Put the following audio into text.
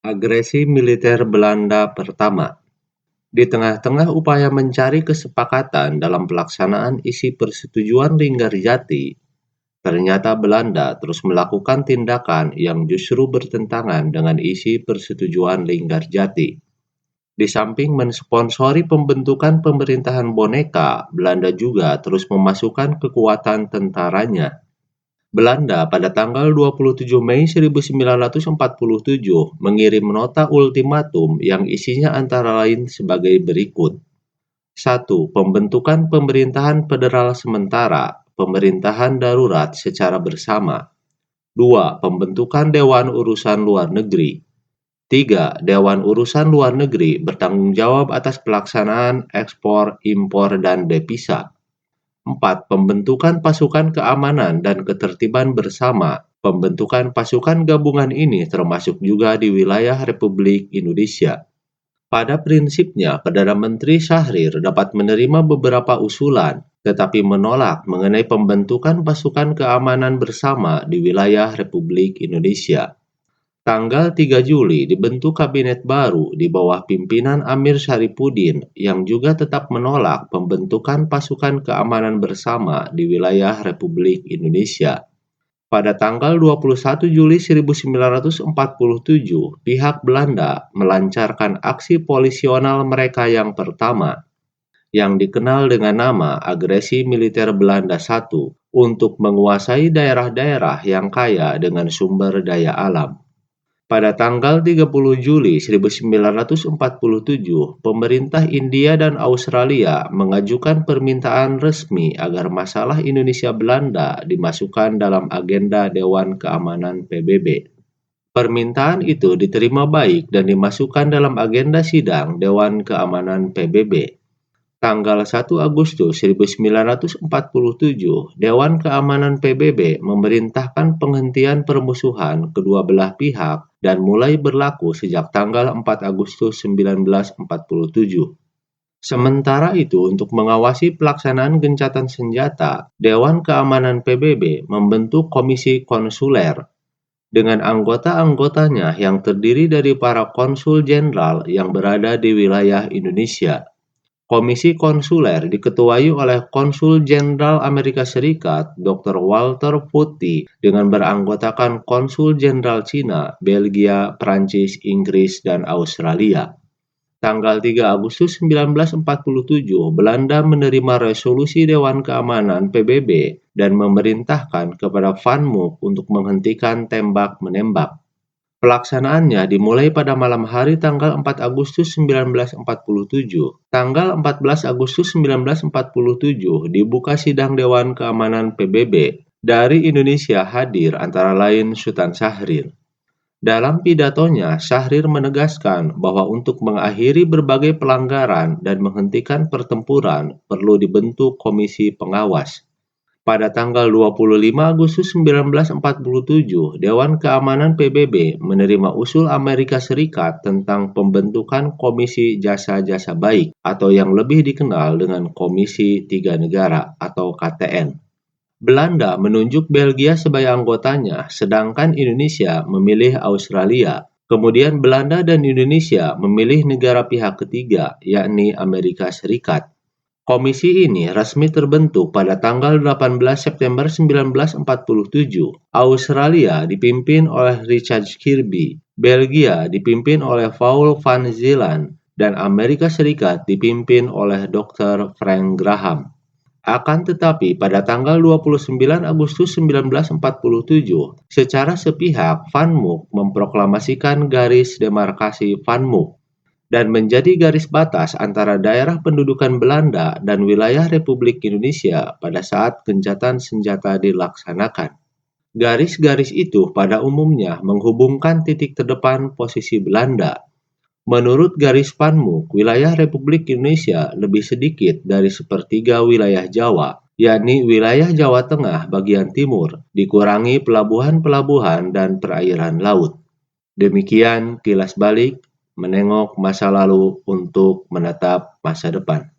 Agresi militer Belanda pertama. Di tengah-tengah upaya mencari kesepakatan dalam pelaksanaan isi persetujuan Linggarjati, ternyata Belanda terus melakukan tindakan yang justru bertentangan dengan isi persetujuan Linggarjati. Di samping mensponsori pembentukan pemerintahan boneka, Belanda juga terus memasukkan kekuatan tentaranya. Belanda pada tanggal 27 Mei 1947 mengirim nota ultimatum yang isinya antara lain sebagai berikut. 1. Pembentukan pemerintahan federal sementara, pemerintahan darurat secara bersama. 2. Pembentukan Dewan Urusan Luar Negeri. 3. Dewan Urusan Luar Negeri bertanggung jawab atas pelaksanaan ekspor, impor, dan devisa. 4. Pembentukan pasukan keamanan dan ketertiban bersama. Pembentukan pasukan gabungan ini termasuk juga di wilayah Republik Indonesia. Pada prinsipnya, Perdana Menteri Syahrir dapat menerima beberapa usulan, tetapi menolak mengenai pembentukan pasukan keamanan bersama di wilayah Republik Indonesia. Tanggal 3 Juli dibentuk kabinet baru di bawah pimpinan Amir Syarifuddin yang juga tetap menolak pembentukan pasukan keamanan bersama di wilayah Republik Indonesia. Pada tanggal 21 Juli 1947, pihak Belanda melancarkan aksi polisional mereka yang pertama, yang dikenal dengan nama Agresi Militer Belanda I, untuk menguasai daerah-daerah yang kaya dengan sumber daya alam. Pada tanggal 30 Juli 1947, pemerintah India dan Australia mengajukan permintaan resmi agar masalah Indonesia-Belanda dimasukkan dalam agenda Dewan Keamanan PBB. Permintaan itu diterima baik dan dimasukkan dalam agenda sidang Dewan Keamanan PBB. Tanggal 1 Agustus 1947, Dewan Keamanan PBB memerintahkan penghentian permusuhan kedua belah pihak dan mulai berlaku sejak tanggal 4 Agustus 1947. Sementara itu, untuk mengawasi pelaksanaan gencatan senjata, Dewan Keamanan PBB membentuk Komisi Konsuler dengan anggota-anggotanya yang terdiri dari para konsul jenderal yang berada di wilayah Indonesia. Komisi Konsuler diketuai oleh Konsul Jenderal Amerika Serikat Dr. Walter Putty dengan beranggotakan Konsul Jenderal Cina, Belgia, Prancis, Inggris, dan Australia. Tanggal 3 Agustus 1947, Belanda menerima resolusi Dewan Keamanan PBB dan memerintahkan kepada Van Mook untuk menghentikan tembak-menembak. Pelaksanaannya dimulai pada malam hari tanggal 4 Agustus 1947. Tanggal 14 Agustus 1947 dibuka sidang Dewan Keamanan PBB. Dari Indonesia hadir antara lain Sultan Syahrir. Dalam pidatonya, Syahrir menegaskan bahwa untuk mengakhiri berbagai pelanggaran dan menghentikan pertempuran perlu dibentuk komisi pengawas. Pada tanggal 25 Agustus 1947, Dewan Keamanan PBB menerima usul Amerika Serikat tentang pembentukan Komisi Jasa-Jasa Baik atau yang lebih dikenal dengan Komisi Tiga Negara atau KTN. Belanda menunjuk Belgia sebagai anggotanya, sedangkan Indonesia memilih Australia. Kemudian Belanda dan Indonesia memilih negara pihak ketiga, yakni Amerika Serikat. Komisi ini resmi terbentuk pada tanggal 18 September 1947. Australia dipimpin oleh Richard Kirby, Belgia dipimpin oleh Paul van Zeeland, dan Amerika Serikat dipimpin oleh Dr. Frank Graham. Akan tetapi pada tanggal 29 Agustus 1947, secara sepihak Van Mook memproklamasikan garis demarkasi Van Mook dan menjadi garis batas antara daerah pendudukan Belanda dan wilayah Republik Indonesia pada saat gencatan senjata dilaksanakan. Garis-garis itu pada umumnya menghubungkan titik terdepan posisi Belanda. Menurut garis Van Mook, wilayah Republik Indonesia lebih sedikit dari sepertiga wilayah Jawa, yakni wilayah Jawa Tengah bagian timur, dikurangi pelabuhan-pelabuhan dan perairan laut. Demikian kilas balik menengok masa lalu untuk menatap masa depan.